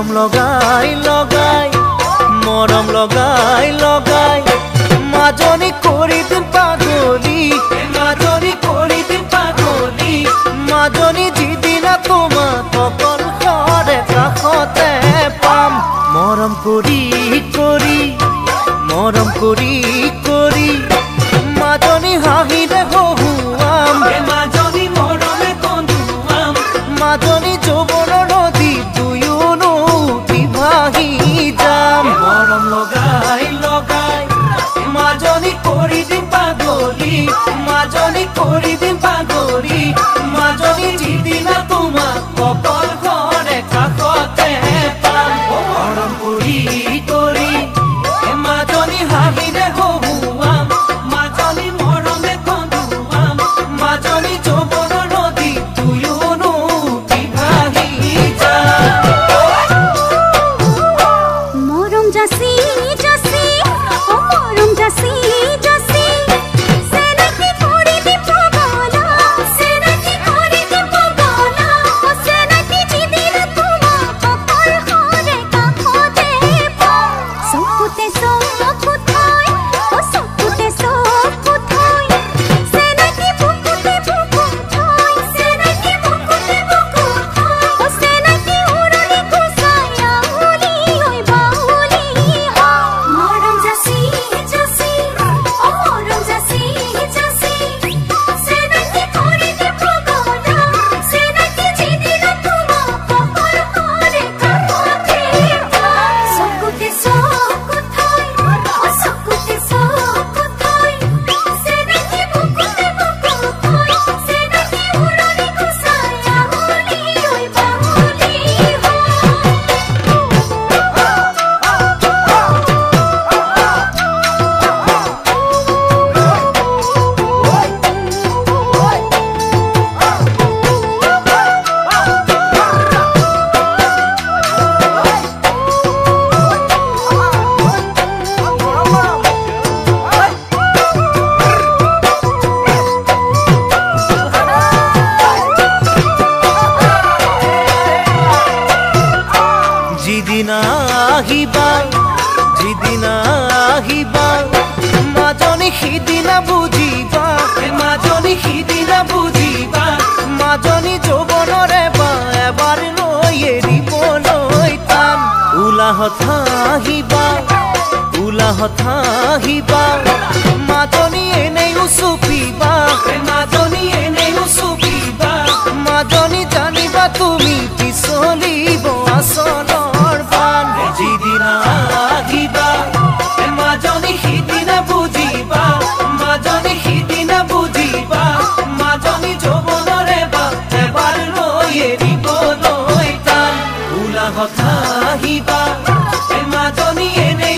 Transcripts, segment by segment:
মৰম লগাই লগাই মাজনী কৰি দিম পাগলী মাজনী যিদিনা তোমাক অকল ঘৰে কাষতে পাম মৰম কৰি মাজনী হাঁহিৰে হহুৱাম মাজনী যৌৱনৰ নদী দুয়োনো ভাহি যাম মৰম লগাই মাজনী কৰি দিম পাগলী মাজনী যিদিনা তোমাক অকল ঘৰে কাষতে পাম মৰম কৰি মাজনী হাঁহিৰে হহুৱাম মাজনী মৰমে কন্দুৱাম মাজনী যৌৱনৰ নদী দুয়োনো ভাহি যাম মৰম জাচি সেনাকি কৰি দি পগলা সেনাকি যিদিন তোমাক অকল ঘৰে কাষতে পাম চকুতে চকু থৈ সেনাকি বুকুতে বুকু থৈ সেনাকি উৰণি কুচাই আউলি ঐ বাউলি মৰম জাচি সেনাকি কৰি দি পগলা সেনাকি যিদিন তোমাক অকল ঘৰে কাষতে পাম চকুতে চকু থৈ সেনাকি বুকুতে বুকু থৈ সেনাকি উৰণি কুচাই আউলি ঐ বাউলি যিদিনা আহিবা মাজনী সিদিনা বুজিবা মাজনী যৌৱনৰে এবাৰ লৈ এৰিবলৈ টান উলাহত হাঁহিবা মাজনী এনেই উচুপিবা মাজনী জানিবা তুমি পিছলিব আচলৰ বান যিদিনা আহিবা মাজনী সিদিনা বুজিবা মাজনী যৌৱনৰে এবাৰ লৈ এৰিবলৈ টান উলাহত হাঁহিবা মাজনী এনেই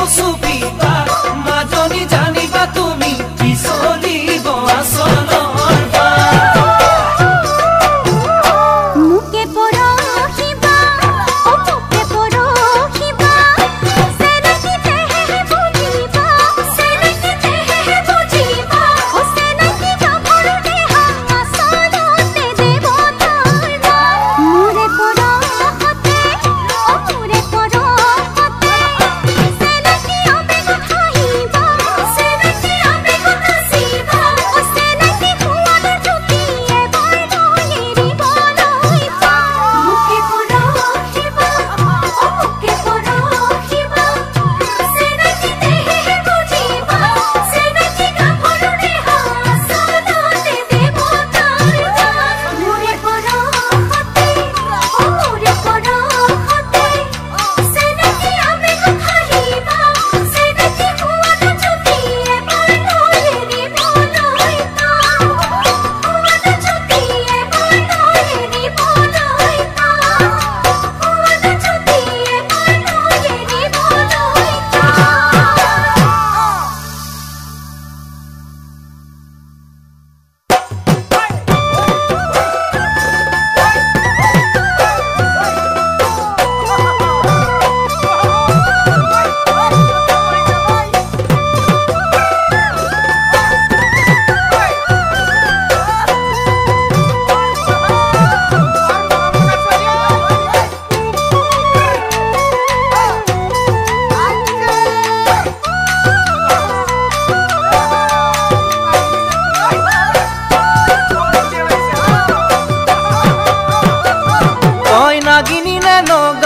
উচুপিবা মাজনী জানিবা তুমি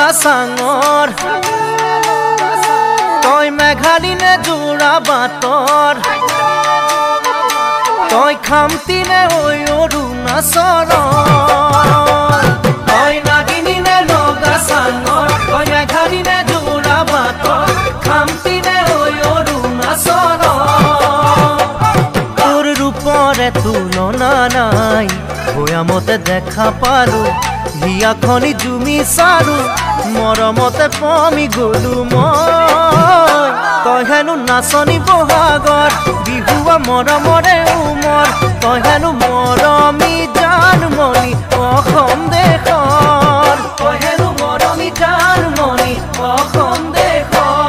লগা সাঙৰ তই মেঘালিনে জোৰা বাটৰ তই খামতিনে ঐ অৰুণাচলৰ তই নাগিনীনে লগা সাঙৰ তই মেঘালিনে জোৰা বাটৰ খামতিনে ঐ অৰুণাচলৰ তোৰ ৰূপৰে তুলনা নাই ভৈয়ামতে দেখা পালো হিয়াখনি জুমি চাৰু মৰমতে পমি গলো মই তই হেনো নাচনি বহাগৰ বিহুৱা মৰমৰে উমৰ তই হেনো মৰমী জানমণি অসম দেশৰ তই হেনো মৰমী জানমণি অসম দেশৰ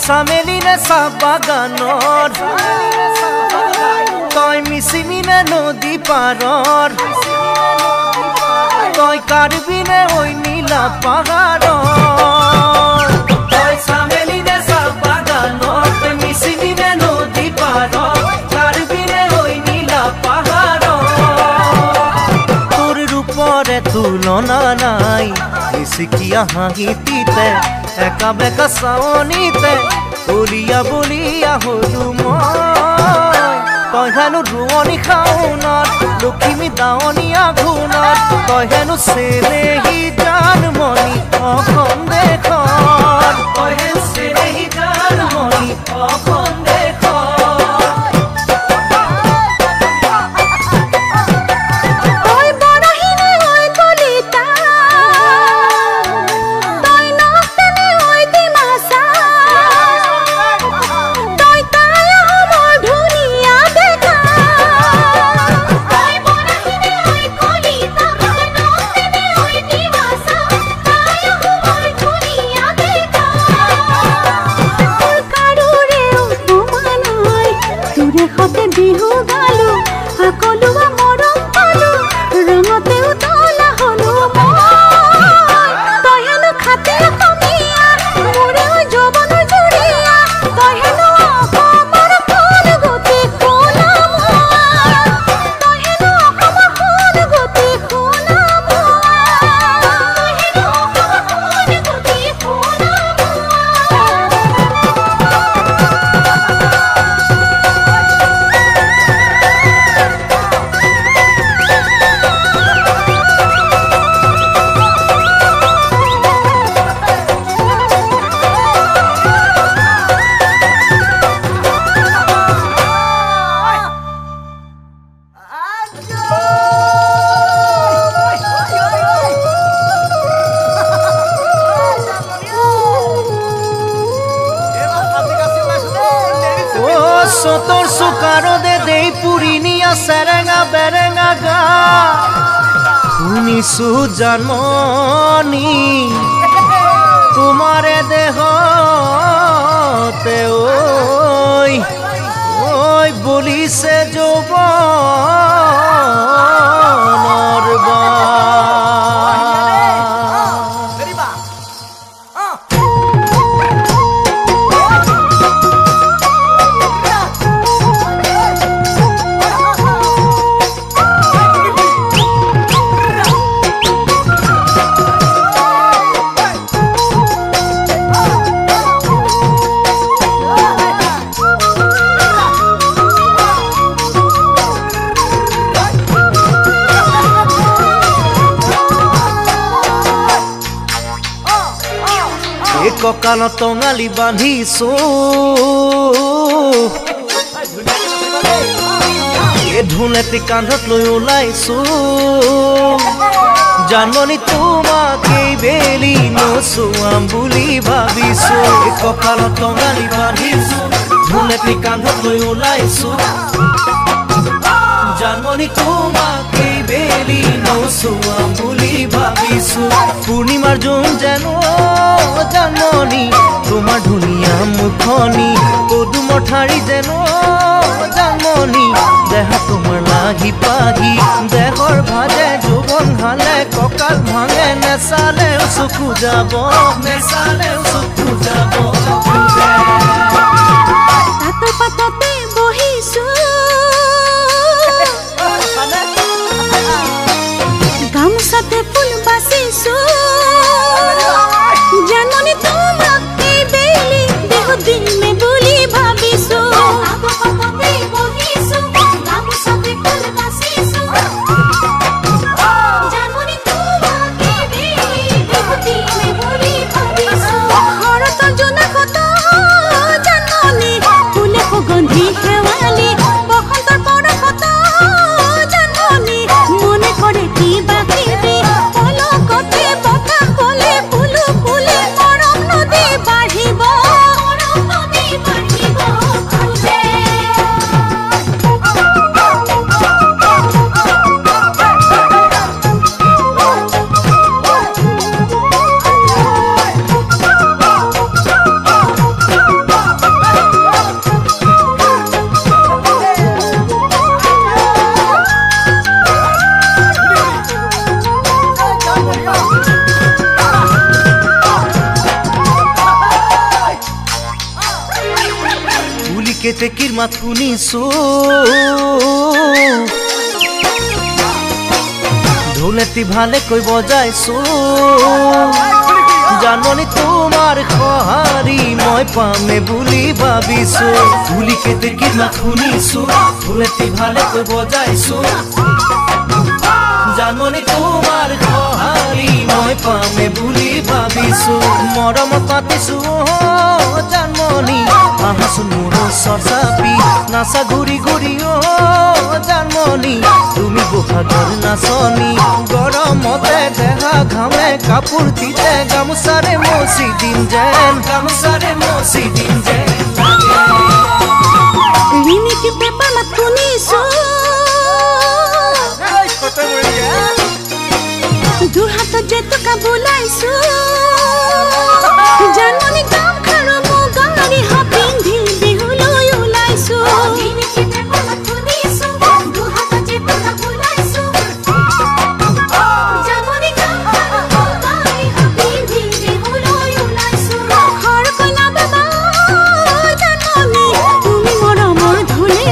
সামেলিনে চাহবাগানৰ তই মিচিমিনে নদী পাৰৰ তই কাৰ্বিনে ঐ নীলা পাহাৰৰ তই চামেলিনে চাহবাগানৰ তই মিচিমিনে নদী পাৰৰ কাৰ্বিনে ঐ নীলা পাহাৰৰ তোৰ ৰূপৰে তুলনা নাই মিচিকিয়া হাঁহিতিতে একা বেকা চাৱনিতে বলিয়া বলিয়া হলো মই তই হেনো ৰোৱনী খাওনত লখিমী দাৱনী আঘোণত তই হেনো চেনেহী জানমণি অসম দেশৰ তই হেনো চেনেহী জানমণি অসম দেশৰ তোৰ সুকাৰো দে দেই পুৰিনিয়া সেৰেঙা বেৰেঙা গা শুনিছু জানমনি তোমাৰে দেহতে ওই ওই বলিছে যৌবনৰ বা কঁকালত টঙালি বান্ধিছো ঢোলেটি কান্ধত লৈ ওলাইছো জানমণি তোমাকেই বেলি নচুৱাম বুলি ভাবিছো কঁকালত টঙালি বান্ধিছো ঢোলেটি কান্ধত লৈ ওলাইছো জানমণি তোমাকেই বেলি নচুৱাম বুলি ভাবিছো পূৰ্ণিমাৰ জোন যেন জানমণি তোমাৰ ধুনীয়া মুখনি পদুমৰ ঠাৰি যেন জানমণি দেহা তোমাৰ লাগি পাহি দেহৰ ভাজে যৌৱন হালে কঁকাল ভাঙে নেচালেও চকু যাব নেচালেও চকু যাব তাতৰ পাততে বহিছো গামোচাতে ফুল বাচিছো জানমণি তোমাক এই বেলি দেহ দিমে বুলি ভাবিছো কেতেকীৰ মাত শুনিছো ঢোলেটি ভালেকৈ বজাইছো জানমণি তোমাৰ সঁহাৰি মই পামে বুলি ভাবিছো ধুলি কেতেকীৰ মাত শুনিছো ঢোলেটি ভালেকৈ বজাইছো জানমণি তোমাৰ সঁহাৰি মই পামে বুলি ভাবিছো মৰমত পাতিছো জানমণি আহাচোন মোৰ ওচৰ চাপি নাচা ঘূৰি ঘূৰি জানমণি তুমি বহাগৰ নাচনি গৰমতে দেহা ঘামে কাপোৰ দিলে গামোচাৰে মচি দিম যেন গামোচাৰে মচি দিম যেন ৰিণিকি পেপাৰ মাত শুনিছো দুৰ হাতত জেতুকা বোলাইছো জানমণি কাম খাৰু মুগাৰি পিন্ধি বিহুলৈ ওলাইছো ঘৰ কলা বাবা জানমণি তুমি মৰমৰ ধুলে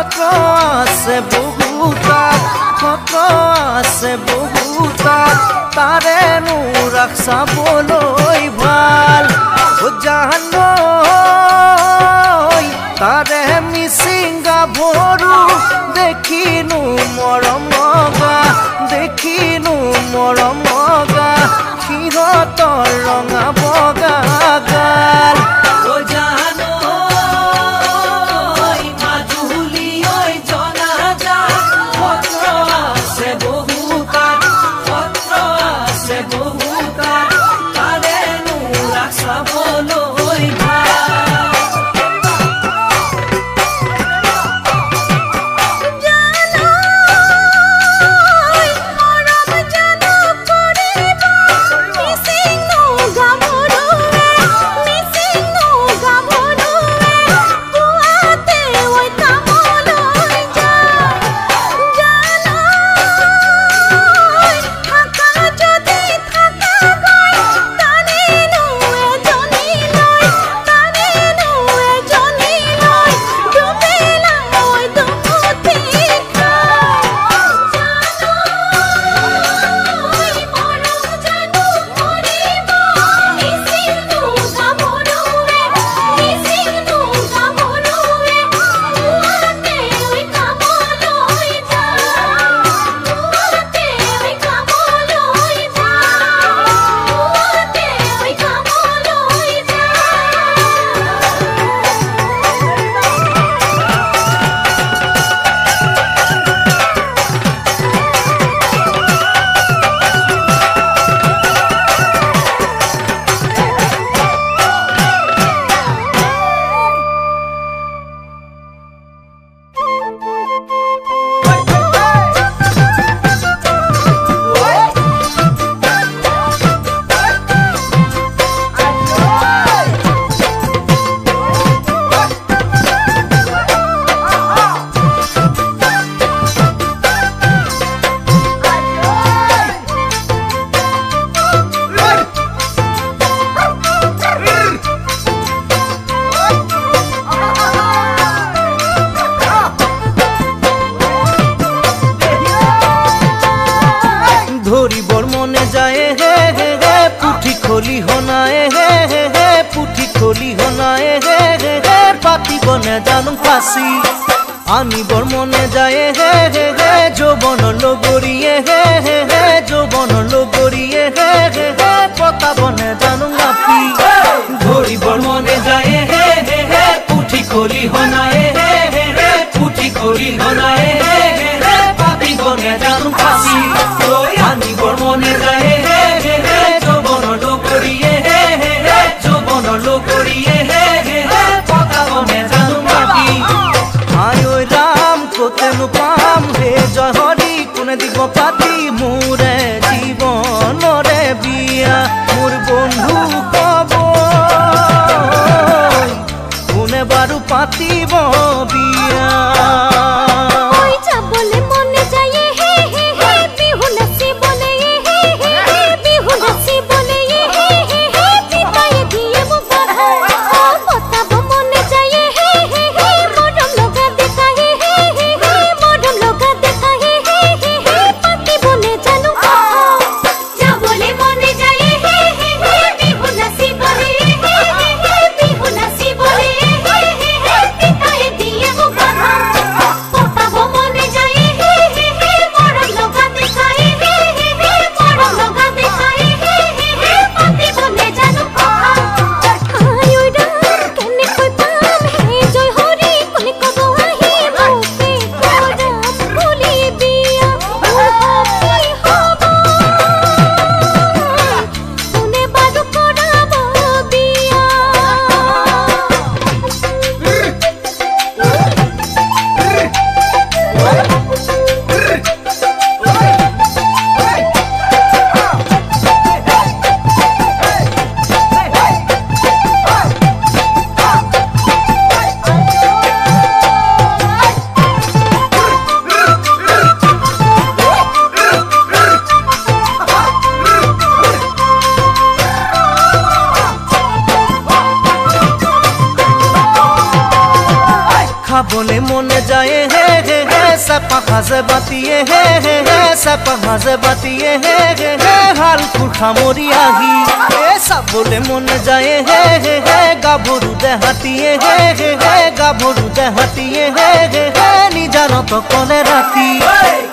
কত আছে বহুতাত কত আছে বহুতাত তাৰেনো ৰাখ চাবলৈ ভাল জানৈ তাৰে মিচিং গাভৰু দেখিনো মৰম লগা দেখিনো মৰম লগা সিহঁতৰ ৰঙা বগা গাল ধরিবর মনে যায় হে হে হে পুঠি খলি হনায় হে হে হে পুঠি খলি হনায় হে হে হে পাতি বনে জানুম ফাঁসি আনিবর মনে যায় হে হে হে যৌবন লগরিয়ে হে হে হে যৌবন লগরিয়ে হে হে হে পতা বনে জানুম নাপি ধরিবর মনে যায় হে হে হে পুঠি খলি হনায় হে হে হে পুঠি খলি হনায় হে হে হে পাতি বনে জানুম ফাঁসি আনিবর মনে যায় হে হে হে যৌবন লগরিয়ে হে হে হে যৌবন লগরিয়ে হে হে হে পতা বনে জানুম নাপি আয় ওই রাম কোতেনো পাম হে জয় হরি কোনে দিব পাতি মোরে জীবনরে বিয়া মোর বন্ধু কব কোনে বারু পাতিব বিয়া খাবলে মনে যায় হে হে হে চাপা ভাজে বাতিয়ে হে হে হে চাপা ভাজে বাতিয়ে হে হে হে হালকুৰ সামৰি আহি চাবলে মনে যায় হে হে হে গাভৰু দেহাতিয়ে হে হে হে গাভৰু দেহাতিয়ে হে হে হে নিজানত কলে ৰাতি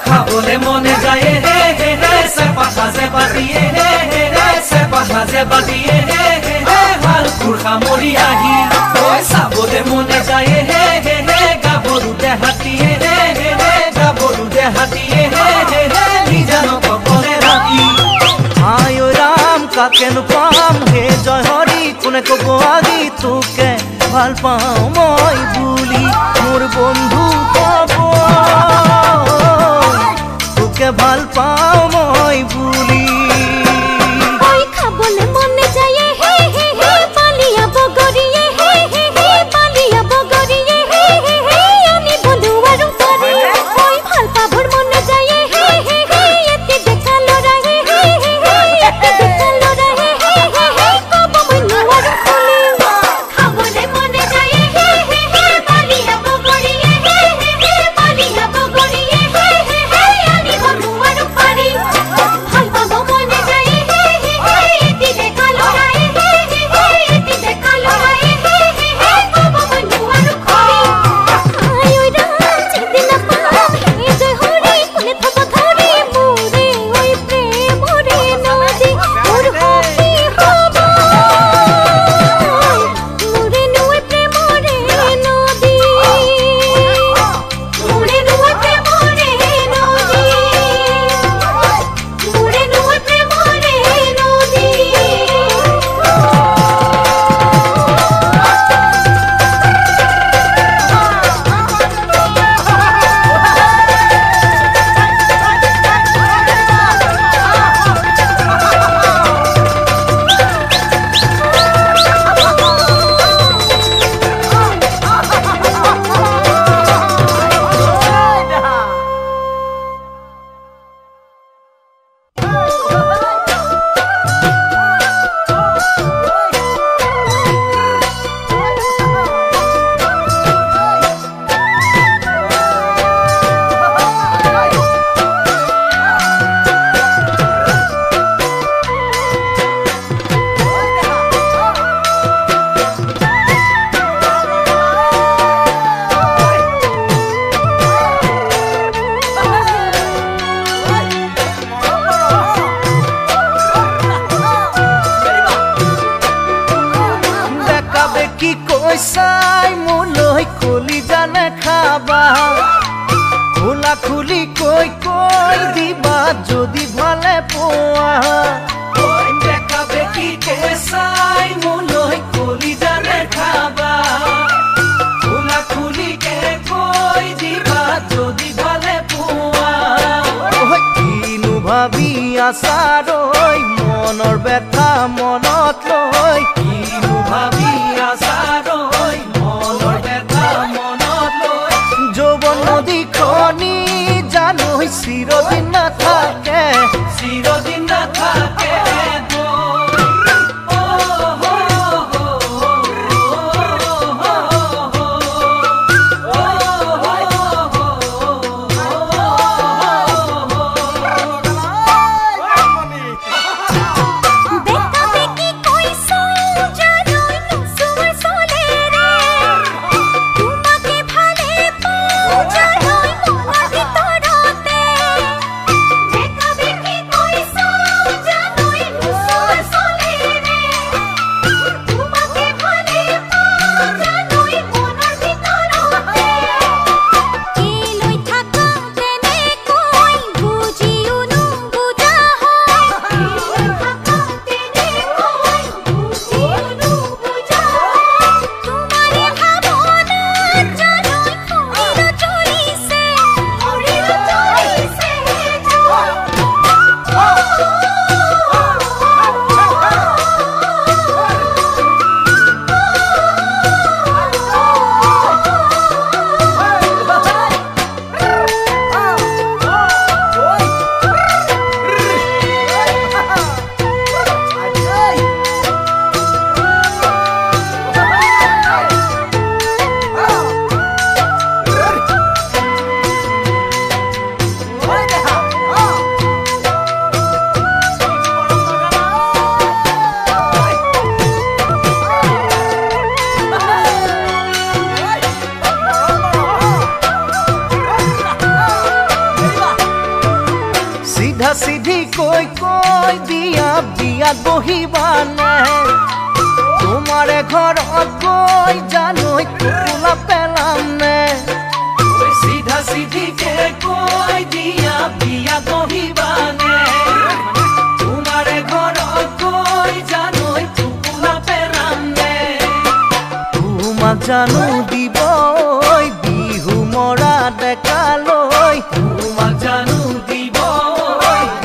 খাবলে মনে যায় হে হে হে চাপা ভাজে বাতিয়ে হে হে হে চাপা ভাজে বাতিয়ে হে হে হে হালকুৰ সামৰি আহি চাবলে মনে যায় হে হে হে গাভৰু দেহাতিয়ে হে হে হে গাভৰু দেহাতিয়ে হে হে হে নিজানত কলে ৰাতি আয় ৰাম কাকেনো পাম হে জয় হৰি কোনে কব আজি তোকে ভাল পাওঁ মই বুলি মোৰ বন্ধু কব তোকে ভাল পাওঁ মই বুলি ওই খাবলে মনে যায় হে হে হে পালিয়া বগরিয়ে হে হে হে পালিয়া বগরিয়ে হে হে হে আমি বন্ধু আর করে ওই ভাল পাবর মনে যায় হে হে হে এতে দেখালো রাহে হে হে হে এতে দেখালো রাহে হে হে হে কব বন্ধু আর করে খাবলে মনে যায় হে হে হে পালিয়া বগরিয়ে হে হে হে পালিয়া বগরিয়ে হে হে হে আমি বন্ধু আর করে ভাল পাবো মনে যায় হে হে হে এতে দেখালো রাহে হে হে হে এতে দেখালো রাহে হে হে হে কব বন্ধু আর করে আয় ওই রাত যেদিন পাম হে জয় হরি কোনে থব ধরে মোরে ওই প্রেম রে নদী মোর ভক্তি হব মোরে নয় প্রেম রে নদী মোরে নয় প্রেম রে নদী মোরে নয় প্রেম রে নদী দেখাবে কি কৈছাই মোলৈ কলি জানে খাবা খোলা খুলি কৈ দিবা যদি ভালে পোৱা দেখাবে কি কৈছাই মোলৈ কলি জানে খাবা খোলা খুলি কৈ দিবা যদি ভালে পোৱা কিনো ভাবি আছাৰৈ মনৰ ব্যথা মনত লৈ কিনো ভাবি আছাৰৈ মনৰ ব্যথা মনত লৈ যৌৱন নদীখনি জানৈ চিৰদিন নাথাকে চিৰদিন নাথাকে দেখাবে কি কইছো জানোই নসুর সোলে রে তোমাকে ভালে পাও জানোই মন ভিতরতে দেখাবে কি কইছো জানোই কৈ দিয়া বিয়াত বহিবানে তোমাৰে ঘৰত গৈ জানৈ টোপোলা পেলামনে চিধা চিধিকে কৈ দিয়া বিয়াত বহিবানে তোমাৰে ঘৰত গৈ জানৈ টোপোলা পেলামনে তোমাক জানো দিব বিহু মৰা ডেকালৈ তোমাক জানো দিব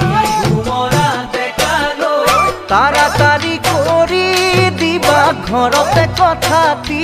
বিহু মৰা ডেকালৈ তাড়াতাড়ি কৰি দিবা ঘৰতে কথাটি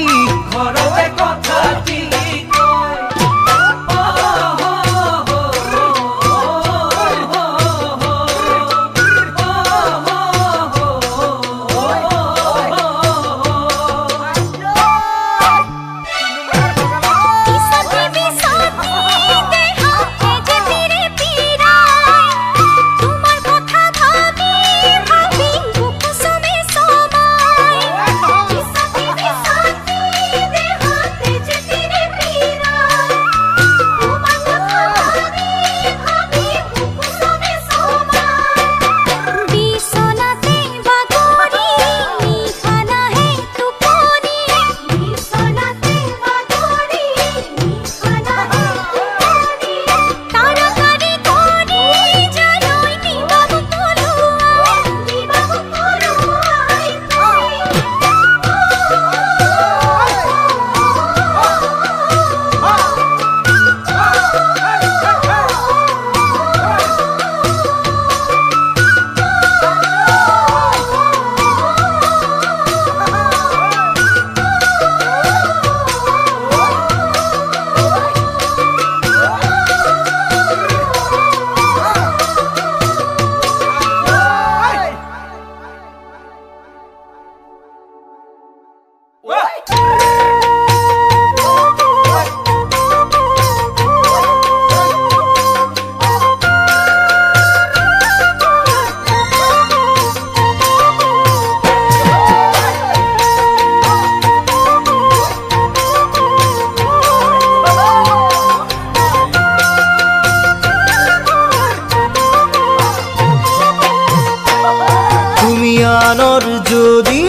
আনৰ যদি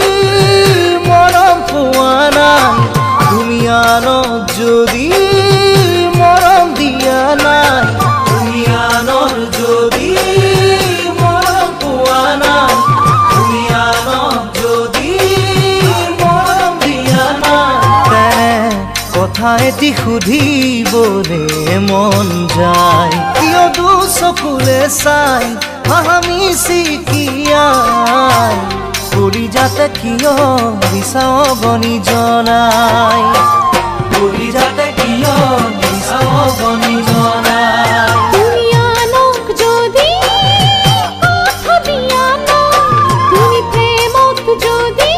মৰম পোৱা নাই তুমি আনক যদি মৰম দিয়া নাই তুমি আনৰ যদি মৰম পোৱা নাই তুমি আনক যদি মৰম দিয়া নাই কথা এটি সুধিবলে মন যায় কিয় দুচকুলে চাই হামি চিকিয়াই কৰি যাতে কিয় বিচাও বনি জনাই কৰি যাতে কিয় বিচাও বনি জনাই তুমি আনক যদি কথা দিয়া না তুমি প্ৰেমক যদি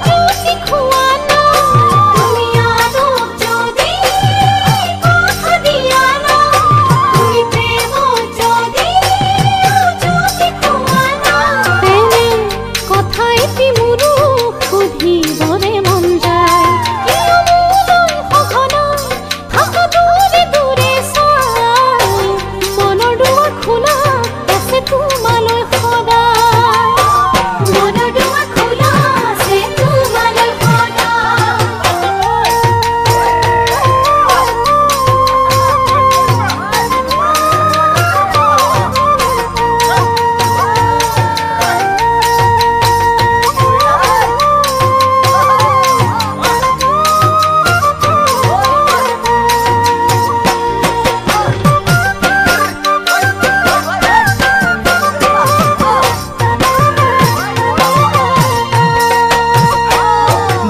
জ্যোতি খোৱা না তুমি আনক যদি কথা দিয়া না তুমি প্ৰেমক যদি জ্যোতি খোৱা না তেনে কথা এটি মোৰো সুধিবলে মন যায় কিয় মোলৈ সঘনাই থাকা দূৰে দূৰে চাই মনৰ দুৱাৰ খোলা আছে তোমালৈ সদায় মনৰ দুৱাৰ খোলা আছে তোমালৈ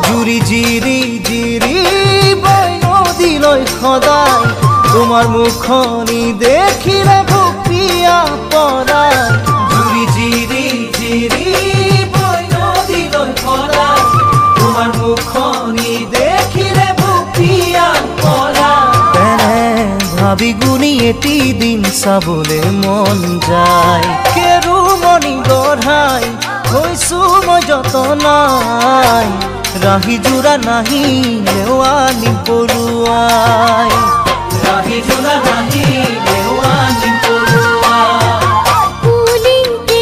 জুৰি জিৰি জিৰি বৈ নদীলৈ সদায় তোমাৰ মুখনি দেখিলে ভুপিয়া পৰাই জুৰি জিৰি জিৰি বৈ নদীলৈ সদায় তোমাৰ মুখনি দেখিলে ভুপিয়া পৰাই তেনে ভাবি গুণি এটি দিন চাবলে মন যায় কেৰুমণি গঢ়াই হৈছো মই যতনাই ৰাহি জোৰা নাহি লেৱানি পৰুৱাই ৰাহি জোৰা নাহি লেৱানি পৰুৱাই পুলিকে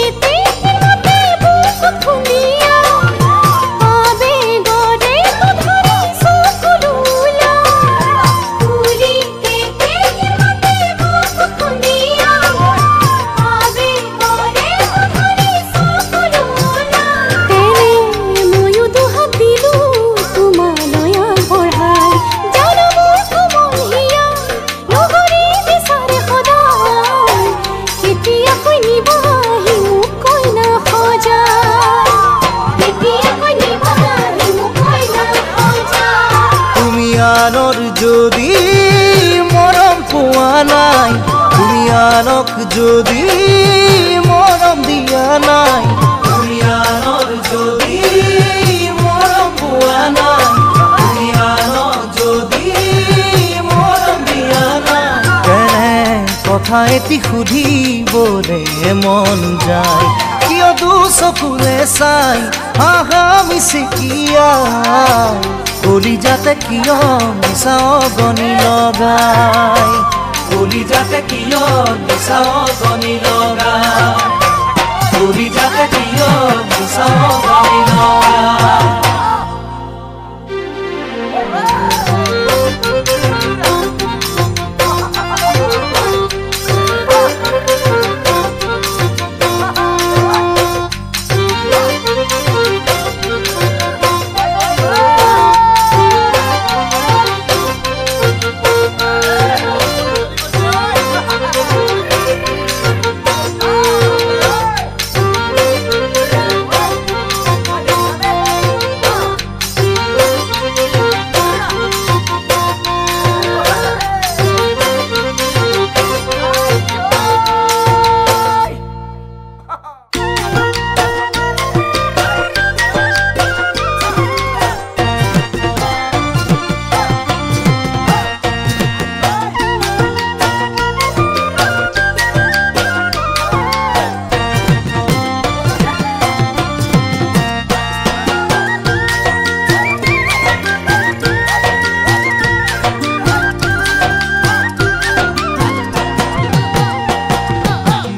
পোৱা নাই তুমি আনক যদি মৰম দিয়া নাই তুমি আনক যদি মৰম পোৱা নাই তুমি আনক যদি মৰম দিয়া নাই তেনে কথা এটি সুধিবলে মন যায় কিয় দুচকুৰে চাই হাহা মিচিকিয়াই কলিজাতে কিয় মিছা অগনি লগাই কলিজাতে কিয় মিছা অগনি লগাই কলিজাতে কিয় মিছা অগনি লগাই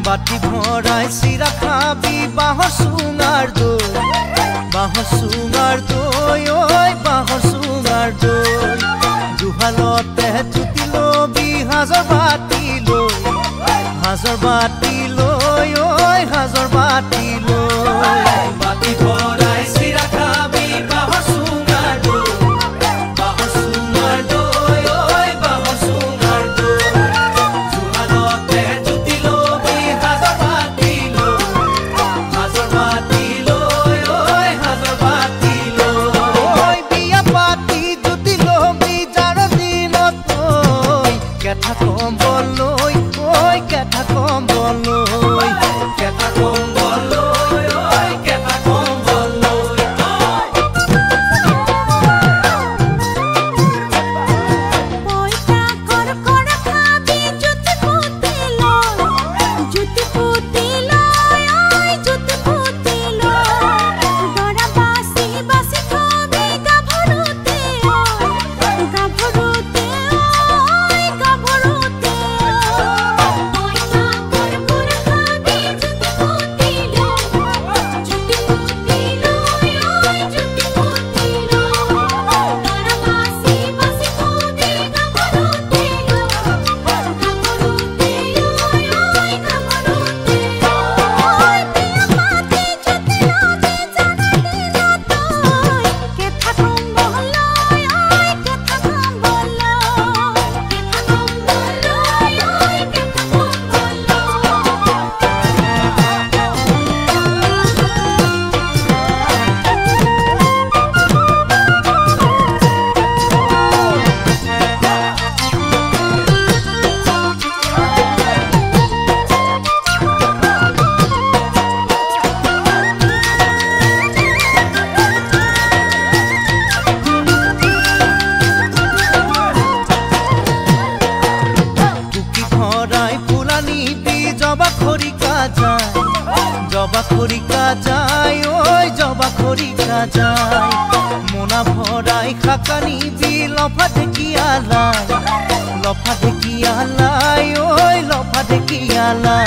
বাটি ভৰাই চিৰা খাবি বাঁহৰ চুঙাৰ দৈ ঐ বাঁহৰ চুঙাৰ দৈ দুহালতে জুতি লবি সাজৰ বাতি লৈ ঐ সাজৰ বাতি লৈ বাটি ভৰাই চিৰা খাবি বাঁহৰ চুঙাৰ দৈ ঐ বাঁহৰ চুঙাৰ দৈ দুহালতে জুতি লবি সাজৰ বাতি লৈ ঐ সাজৰ বাতি লৈ বিয়া পাতি জুতি লবি যাৰ দিনত ঐ কেথা কম্বল লৈ ঐ কেথা কম্বল লৈ কেথা কম্বল লৈ ঐ কেথা কম্বল লৈ পইতা কর খাবি জুতি পুতি লয় ওই জুতি পুতি লয় দরা বাসি খাবি গাভরুতে ওই গাভরুতে পইতা কর খাবি জুতি পুতি লয় ওই জুতি পুতি লয় দরা বাসি খাবি গাভরুতে ওই গাভরুতে ওই পিয়া পাতি জুতি লবি জানা দিনত কেথা কম্বল লয় ওই কেথা কম্বল লয় কেথা কম্বল লয় ওই কেথা কম্বল টুকি ভৰাই ফুলা নিবি জবা খৰিকা যায় ঐ জবা খৰিকা যায় মোনা ভৰাই খাকা নিবি লফা ঢেকিয়ালাই ঐ লফা ঢেকিয়ালাই